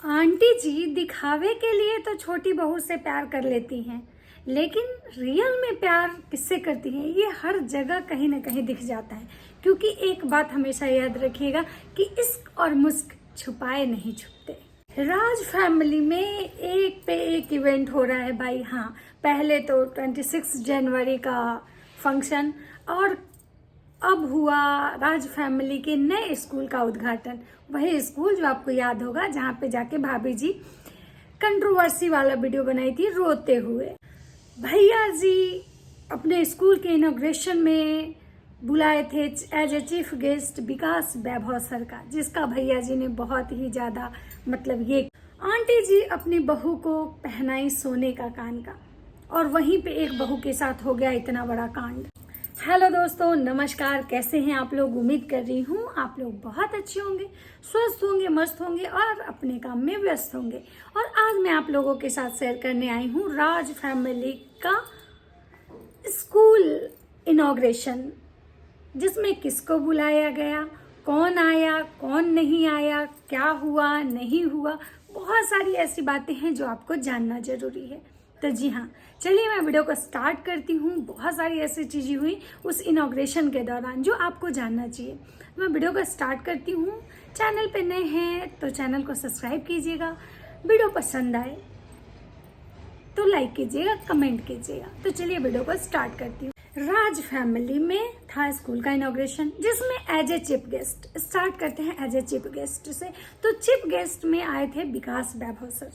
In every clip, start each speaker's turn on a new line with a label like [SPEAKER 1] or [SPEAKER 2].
[SPEAKER 1] Aunty जी दिखावे के लिए तो छोटी बहू से प्यार कर लेती हैं, लेकिन रियल में प्यार किससे करती हैं ये हर जगह कहीं ना कहीं दिख जाता है। क्योंकि एक बात हमेशा याद रखिएगा कि इश्क और मुस्क छुपाए नहीं छुपते। राज फैमिली में एक पे एक इवेंट हो रहा है भाई। हाँ, पहले तो 26 जनवरी का फंक्शन और अब हुआ राज फैमिली के नए स्कूल का उद्घाटन। वही स्कूल जो आपको याद होगा जहाँ पे जाके भाभी जी कंट्रोवर्सी वाला वीडियो बनाई थी रोते हुए। भैया जी अपने स्कूल के इनॉग्रेशन में बुलाए थे as a chief guest Vikas Vaibhav sir का, जिसका भैया जी ने बहुत ही ज्यादा ये आंटी जी अपनी बहू को पहनाई सोने का कान का, और वहीं पे एक बहू के साथ हो गया इतना बड़ा कांड। हेलो दोस्तों, नमस्कार। कैसे हैं आप लोग? उम्मीद कर रही हूँ आप लोग बहुत अच्छे होंगे, स्वस्थ होंगे, मस्त होंगे और अपने काम में व्यस्त होंगे। और आज मैं आप लोगों के साथ शेयर करने आई हूँ राज फैमिली का स्कूल इनॉग्रेशन, जिसमें किसको बुलाया गया, कौन आया, कौन नहीं आया, क्या हुआ, नहीं हुआ। बहुत सारी ऐसी बातें हैं जो आपको जानना जरूरी है। तो जी हाँ, चलिए मैं वीडियो को स्टार्ट करती हूँ। बहुत सारी ऐसी चीज़ें हुई उस इनॉग्रेशन के दौरान जो आपको जानना चाहिए। मैं वीडियो को स्टार्ट करती हूँ। चैनल पे नए हैं तो चैनल को सब्सक्राइब कीजिएगा। वीडियो पसंद आए तो लाइक कीजिएगा, कमेंट कीजिएगा। तो चलिए वीडियो को स्टार्ट करती हूँ। राज फैमिली में था स्कूल का इनॉग्रेशन, जिसमें as a chief guest, start करते हैं एज ए चीफ गेस्ट से। तो चीफ गेस्ट में आए थे विकास वैभव सर,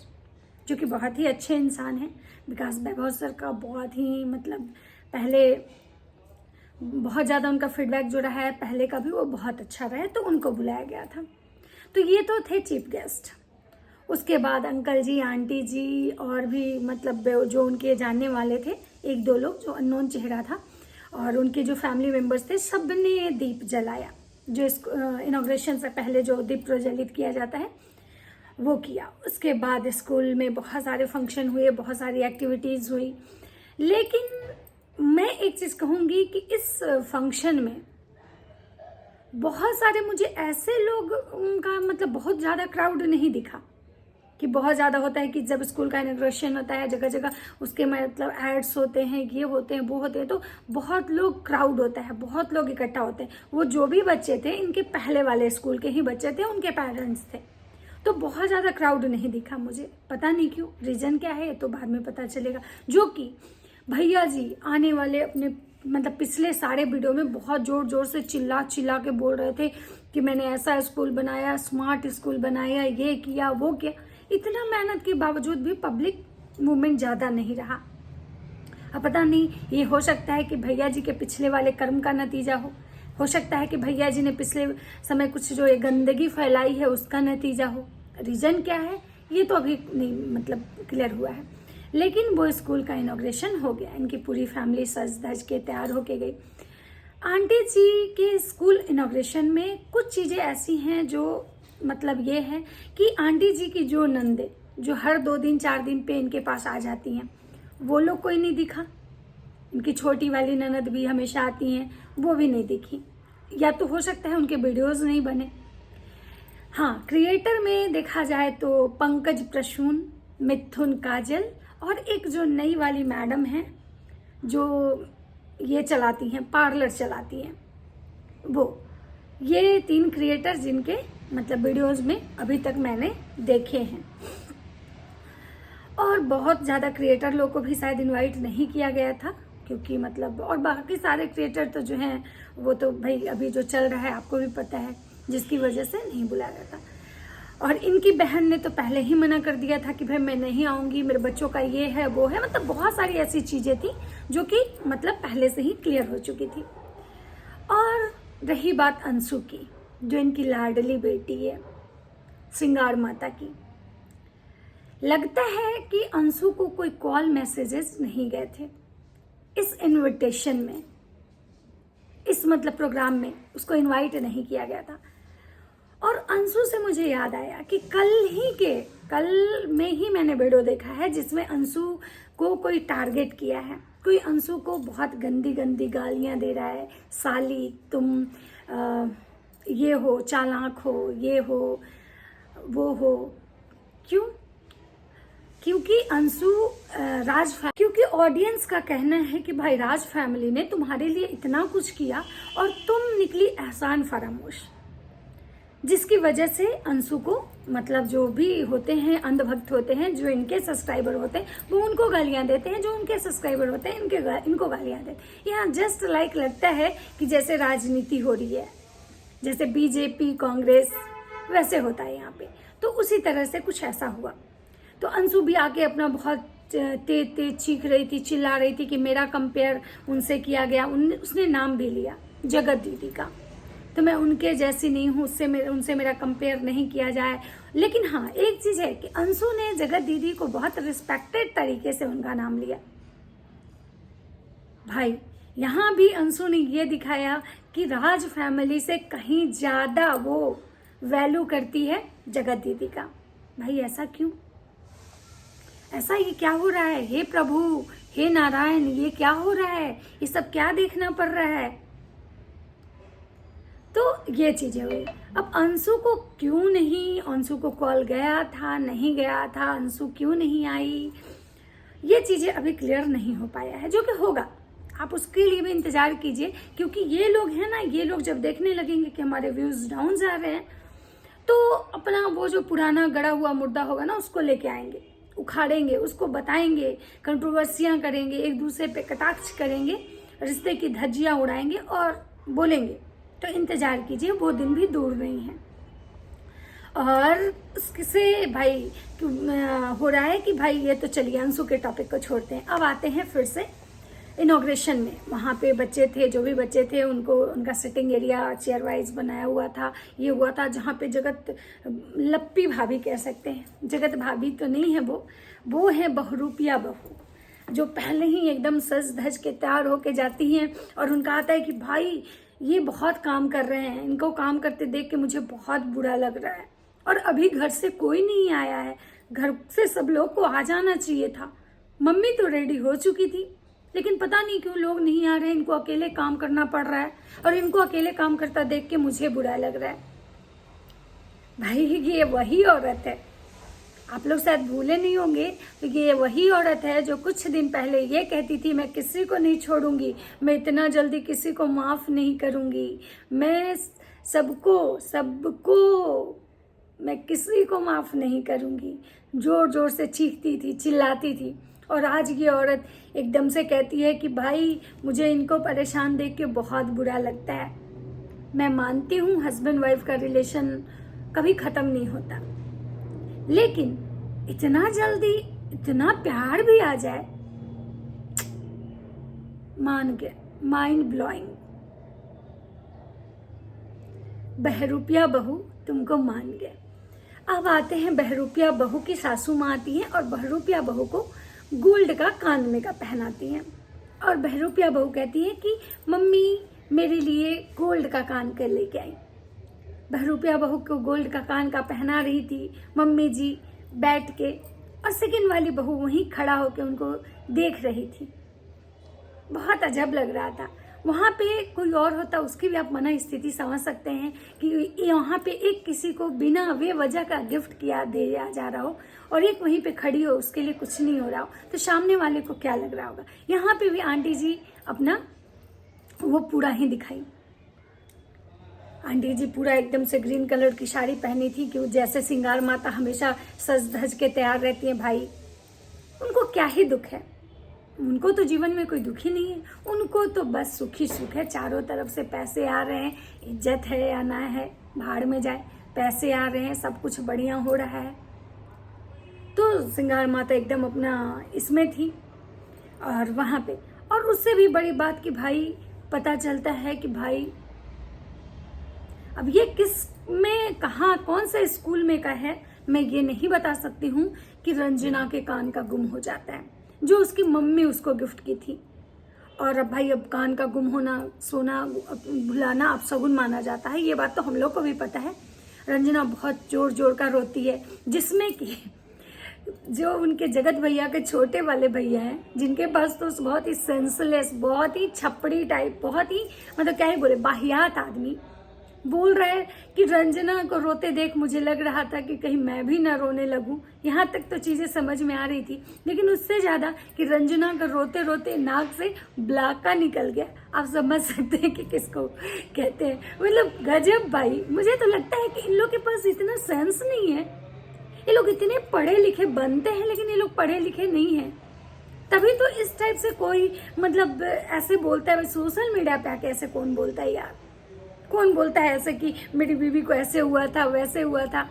[SPEAKER 1] जो कि बहुत ही अच्छे इंसान हैं। विकास वैभव सर का बहुत ही पहले बहुत ज़्यादा उनका फीडबैक जो रहा है पहले का भी वो बहुत अच्छा रहा है, तो उनको बुलाया गया था। तो ये तो थे चीफ गेस्ट। उसके बाद अंकल जी, आंटी जी और भी जो उनके जानने वाले थे, एक दो लोग जो अननोन चेहरा था, और उनके जो फैमिली मेम्बर्स थे, सब ने दीप जलाया। जो इनॉग्रेशन से पहले जो दीप प्रज्वलित किया जाता है वो किया। उसके बाद स्कूल में बहुत सारे फंक्शन हुए, बहुत सारी एक्टिविटीज़ हुई। लेकिन मैं एक चीज़ कहूँगी कि इस फंक्शन में बहुत सारे मुझे ऐसे लोग उनका बहुत ज़्यादा क्राउड नहीं दिखा। कि बहुत ज़्यादा होता है कि जब स्कूल का इनॉग्रेशन होता है जगह जगह उसके एड्स होते हैं, ये होते हैं, वो होते हैं, तो बहुत लोग क्राउड होता है, बहुत लोग इकट्ठा होते हैं। वो जो भी बच्चे थे इनके पहले वाले स्कूल के ही बच्चे थे, उनके पेरेंट्स थे। तो बहुत ज़्यादा क्राउड नहीं दिखा मुझे, पता नहीं क्यों, रीज़न क्या है तो बाद में पता चलेगा। जो कि भैया जी आने वाले अपने पिछले सारे वीडियो में बहुत ज़ोर ज़ोर से चिल्ला चिल्ला के बोल रहे थे कि मैंने ऐसा स्कूल बनाया, स्मार्ट स्कूल बनाया, ये किया, वो किया। इतना मेहनत के बावजूद भी पब्लिक मूवमेंट ज़्यादा नहीं रहा। अब पता नहीं, ये हो सकता है कि भैया जी के पिछले वाले कर्म का नतीजा हो सकता है कि भैया जी ने पिछले समय कुछ जो ये गंदगी फैलाई है उसका नतीजा हो। रीजन क्या है ये तो अभी नहीं क्लियर हुआ है। लेकिन वो स्कूल का इनॉग्रेशन हो गया। इनकी पूरी फैमिली सज धज के तैयार होके गई। आंटी जी के स्कूल इनॉग्रेशन में कुछ चीज़ें ऐसी हैं जो ये है कि आंटी जी की जो नंदे जो हर 2 दिन 4 दिन पे इनके पास आ जाती हैं, वो लोग कोई नहीं दिखा। इनकी छोटी वाली ननद भी हमेशा आती हैं, वो भी नहीं दिखी। या तो हो सकता है उनके वीडियोस नहीं बने। हाँ, क्रिएटर में देखा जाए तो पंकज प्रसून, मिथुन काजल और एक जो नई वाली मैडम है जो ये चलाती हैं, पार्लर चलाती हैं, वो, ये 3 क्रिएटर जिनके वीडियोस में अभी तक मैंने देखे हैं। और बहुत ज़्यादा क्रिएटर लोग को भी शायद इनवाइट नहीं किया गया था, क्योंकि और बाकी सारे क्रिएटर तो जो हैं वो तो भाई अभी जो चल रहा है आपको भी पता है, जिसकी वजह से नहीं बुलाया गया था। और इनकी बहन ने तो पहले ही मना कर दिया था कि भाई मैं नहीं आऊँगी, मेरे बच्चों का ये है वो है। बहुत सारी ऐसी चीज़ें थी जो कि पहले से ही क्लियर हो चुकी थी। और रही बात अंशु की, जो इनकी लाडली बेटी है श्रृंगार माता की, लगता है कि अंशु को कोई कॉल मैसेजेस नहीं गए थे इस इनविटेशन में, इस प्रोग्राम में उसको इनवाइट नहीं किया गया था। और अंशु से मुझे याद आया कि कल में ही मैंने वीडियो देखा है जिसमें अंशु को कोई टारगेट किया है। कोई अंशु को बहुत गंदी गंदी गालियां दे रहा है, साली तुम ये हो, चालाक हो, ये हो, वो हो। क्यों? क्योंकि अंशु क्योंकि ऑडियंस का कहना है कि भाई राज फैमिली ने तुम्हारे लिए इतना कुछ किया और तुम निकली एहसान फरामोश, जिसकी वजह से अंशु को, मतलब जो भी होते हैं अंधभक्त होते हैं, जो इनके सब्सक्राइबर होते हैं वो उनको गालियां देते हैं, जो उनके सब्सक्राइबर होते हैं इनको गालियां देते हैं। यहाँ जस्ट लाइक लगता है कि जैसे राजनीति हो रही है, जैसे बीजेपी कांग्रेस वैसे होता है यहाँ पे। तो उसी तरह से कुछ ऐसा हुआ। तो अंशु भी आके अपना बहुत तेज तेज चीख रही थी, चिल्ला रही थी कि मेरा कंपेयर उनसे किया गया। उसने नाम भी लिया जगत दीदी का, तो मैं उनके जैसी नहीं हूँ, उनसे मेरा कंपेयर नहीं किया जाए। लेकिन हाँ, एक चीज है कि अंशु ने जगत दीदी को बहुत रिस्पेक्टेड तरीके से उनका नाम लिया। भाई यहाँ भी अंशु ने ये दिखाया कि राज फैमिली से कहीं ज्यादा वो वैल्यू करती है जगत दीदी का। भाई ऐसा क्यों? ऐसा ये क्या हो रहा है? हे प्रभु, हे नारायण, ये क्या हो रहा है? ये सब क्या देखना पड़ रहा है? तो ये चीजें हुई। अब अंशु को क्यों नहीं, अंशु को कॉल गया था नहीं गया था, अंशु क्यों नहीं आई, ये चीजें अभी क्लियर नहीं हो पाया है, जो कि होगा। आप उसके लिए भी इंतजार कीजिए, क्योंकि ये लोग हैं ना, ये लोग जब देखने लगेंगे कि हमारे व्यूज डाउन जा रहे हैं, तो अपना वो जो पुराना गड़ा हुआ मुर्दा होगा ना, उसको लेके आएंगे, उखाड़ेंगे, उसको बताएंगे, कंट्रोवर्सियां करेंगे, एक दूसरे पे कटाक्ष करेंगे, रिश्ते की धज्जियां उड़ाएंगे और बोलेंगे। तो इंतजार कीजिए, वो दिन भी दूर नहीं है। और उससे भाई हो रहा है कि भाई ये तो चलिए अंशु के टॉपिक को छोड़ते हैं। अब आते हैं फिर से इनॉग्रेशन में। वहाँ पे बच्चे थे, जो भी बच्चे थे उनको, उनका सिटिंग एरिया चेयर वाइज बनाया हुआ था। ये हुआ था जहाँ पे जगत लप्पी भाभी कह सकते हैं, जगत भाभी तो नहीं है, वो है बहुरूपिया बहू, जो पहले ही एकदम सज धज के तैयार होके जाती हैं। और उनका आता है कि भाई ये बहुत काम कर रहे हैं, इनको काम करते देख के मुझे बहुत बुरा लग रहा है, और अभी घर से कोई नहीं आया है, घर से सब लोग को आ जाना चाहिए था। मम्मी तो रेडी हो चुकी थी, लेकिन पता नहीं क्यों लोग नहीं आ रहे, इनको अकेले काम करना पड़ रहा है, और इनको अकेले काम करता देख के मुझे बुरा लग रहा है। भाई ये वही औरत है, आप लोग शायद भूले नहीं होंगे, तो ये वही औरत है जो कुछ दिन पहले ये कहती थी मैं किसी को नहीं छोड़ूंगी, मैं इतना जल्दी किसी को माफ नहीं करूंगी, मैं सबको मैं किसी को माफ नहीं करूंगी। जोर जोर से चीखती थी, चिल्लाती थी। और आज ये औरत एकदम से कहती है कि भाई मुझे इनको परेशान देख के बहुत बुरा लगता है। मैं मानती हूँ हस्बैंड वाइफ का रिलेशन कभी खत्म नहीं होता, लेकिन इतना जल्दी इतना प्यार भी आ जाए, मान गए, माइंड ब्लोइंग। बहरूपिया बहू तुमको मान गए। अब आते हैं बहरूपिया बहू की सासू माँ आती हैं और बहरूपिया बहू को गोल्ड का कान में का पहनाती हैं। और बहरूपिया बहू कहती है कि मम्मी मेरे लिए गोल्ड का कान कर लेके आई। बहरूपिया बहू को गोल्ड का कान का पहना रही थी मम्मी जी बैठ के, और सेकंड वाली बहू वहीं खड़ा होकर उनको देख रही थी। बहुत अजब लग रहा था। वहाँ पे कोई और होता उसकी भी आप मना स्थिति समझ सकते हैं कि यहाँ पे एक किसी को बिना बेवजह का गिफ्ट दिया जा रहा हो और एक वहीं पे खड़ी हो, उसके लिए कुछ नहीं हो रहा हो, तो सामने वाले को क्या लग रहा होगा। यहाँ पे भी आंटी जी अपना वो पूरा ही दिखाई। आंटी जी पूरा एकदम से ग्रीन कलर की साड़ी पहनी थी कि जैसे सिंगार माता हमेशा सज धज के तैयार रहती है। भाई उनको क्या ही दुख है, उनको तो जीवन में कोई दुख ही नहीं है, उनको तो बस सुख ही सुख है। चारों तरफ से पैसे आ रहे हैं, इज्जत है या ना है भाड़ में जाए, पैसे आ रहे हैं, सब कुछ बढ़िया हो रहा है। तो सिंगार माता एकदम अपना इसमें थी और वहाँ पे। और उससे भी बड़ी बात कि भाई पता चलता है कि भाई अब ये किस में कहाँ कौन से स्कूल में का है मैं ये नहीं बता सकती हूँ कि रंजना के कान का गुम हो जाता है, जो उसकी मम्मी उसको गिफ्ट की थी। और अब भाई अब कान का गुम होना, सोना भुलाना अपशगुन माना जाता है, ये बात तो हम लोग को भी पता है। रंजना बहुत जोर जोर का रोती है, जिसमें कि जो उनके जगत भैया के छोटे वाले भैया हैं, जिनके पास तो बहुत ही सेंसलेस, बहुत ही छपड़ी टाइप, बहुत ही मतलब क्या ही बोले, बाहियात आदमी, बोल रहा है कि रंजना को रोते देख मुझे लग रहा था कि कहीं मैं भी ना रोने लगूं। यहाँ तक तो चीजें समझ में आ रही थी, लेकिन उससे ज्यादा कि रंजना को रोते रोते नाक से ब्लाका निकल गया। आप समझ सकते हैं कि किसको कहते हैं। मतलब गजब भाई। मुझे तो लगता है कि इन लोग के पास इतना सेंस नहीं है। ये लोग इतने पढ़े लिखे बनते हैं, लेकिन ये लोग पढ़े लिखे नहीं है। तभी तो इस टाइप से कोई मतलब ऐसे बोलता है। सोशल मीडिया पे आके ऐसे कौन बोलता है यार? कौन बोलता है ऐसे कि मेरी बीवी को ऐसे हुआ था, वैसे हुआ था,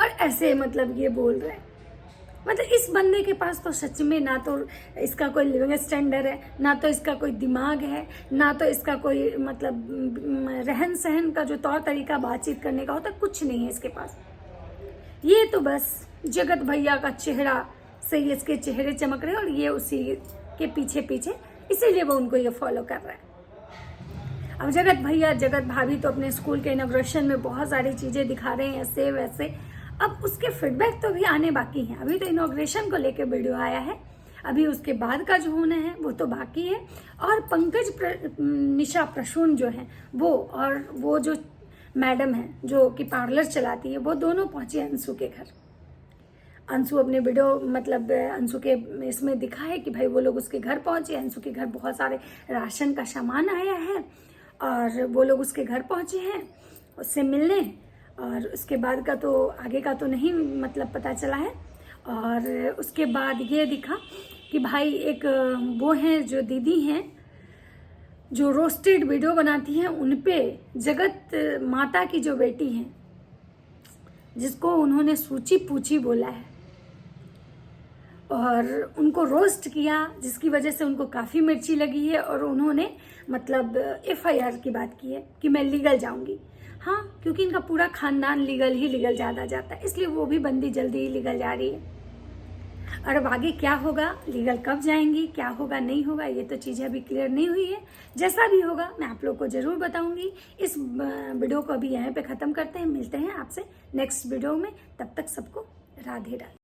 [SPEAKER 1] और ऐसे मतलब ये बोल रहे हैं। मतलब इस बंदे के पास तो सच में ना तो इसका कोई लिविंग स्टैंडर्ड है, ना तो इसका कोई दिमाग है, ना तो इसका कोई मतलब रहन सहन का जो तौर तरीका बातचीत करने का होता, कुछ नहीं है इसके पास। ये तो बस जगत भैया का चेहरा से इसके चेहरे चमक रहे हैं, और ये उसी के पीछे पीछे, इसीलिए वो उनको ये फॉलो कर रहा है। अब जगत भैया जगत भाभी तो अपने स्कूल के इनॉग्रेशन में बहुत सारी चीजें दिखा रहे हैं ऐसे वैसे। अब उसके फीडबैक तो भी आने बाकी हैं। अभी तो इनॉग्रेशन को लेकर वीडियो आया है, अभी उसके बाद का जो होना है वो तो बाकी है। और पंकज निशा प्रसून जो है वो, और वो जो मैडम है जो कि पार्लर चलाती है, वो दोनों पहुंचे अंशु के घर। अंशु अपने वीडियो मतलब अंशु के इसमें दिखा है कि भाई वो लोग उसके घर पहुंचे। अंशु के घर बहुत सारे राशन का सामान आया है, और वो लोग उसके घर पहुंचे हैं उससे मिलने। और उसके बाद का तो आगे का तो नहीं मतलब पता चला है। और उसके बाद ये दिखा कि भाई एक वो हैं जो दीदी हैं जो रोस्टेड वीडियो बनाती हैं, उनपे जगत माता की जो बेटी है जिसको उन्होंने सूची पूछी बोला है और उनको रोस्ट किया, जिसकी वजह से उनको काफ़ी मिर्ची लगी है। और उन्होंने मतलब FIR की बात की है कि मैं लीगल जाऊंगी। हाँ, क्योंकि इनका पूरा खानदान लीगल ज़्यादा जाता है, इसलिए वो भी बंदी जल्दी ही लीगल जा रही है। और अब आगे क्या होगा, लीगल कब जाएंगी, क्या होगा नहीं होगा, ये तो चीज़ें अभी क्लियर नहीं हुई है। जैसा भी होगा मैं आप लोग को जरूर बताऊंगी। इस वीडियो को अभी यहाँ पे ख़त्म करते हैं, मिलते हैं आपसे नेक्स्ट वीडियो में। तब तक सबको राधे राधे।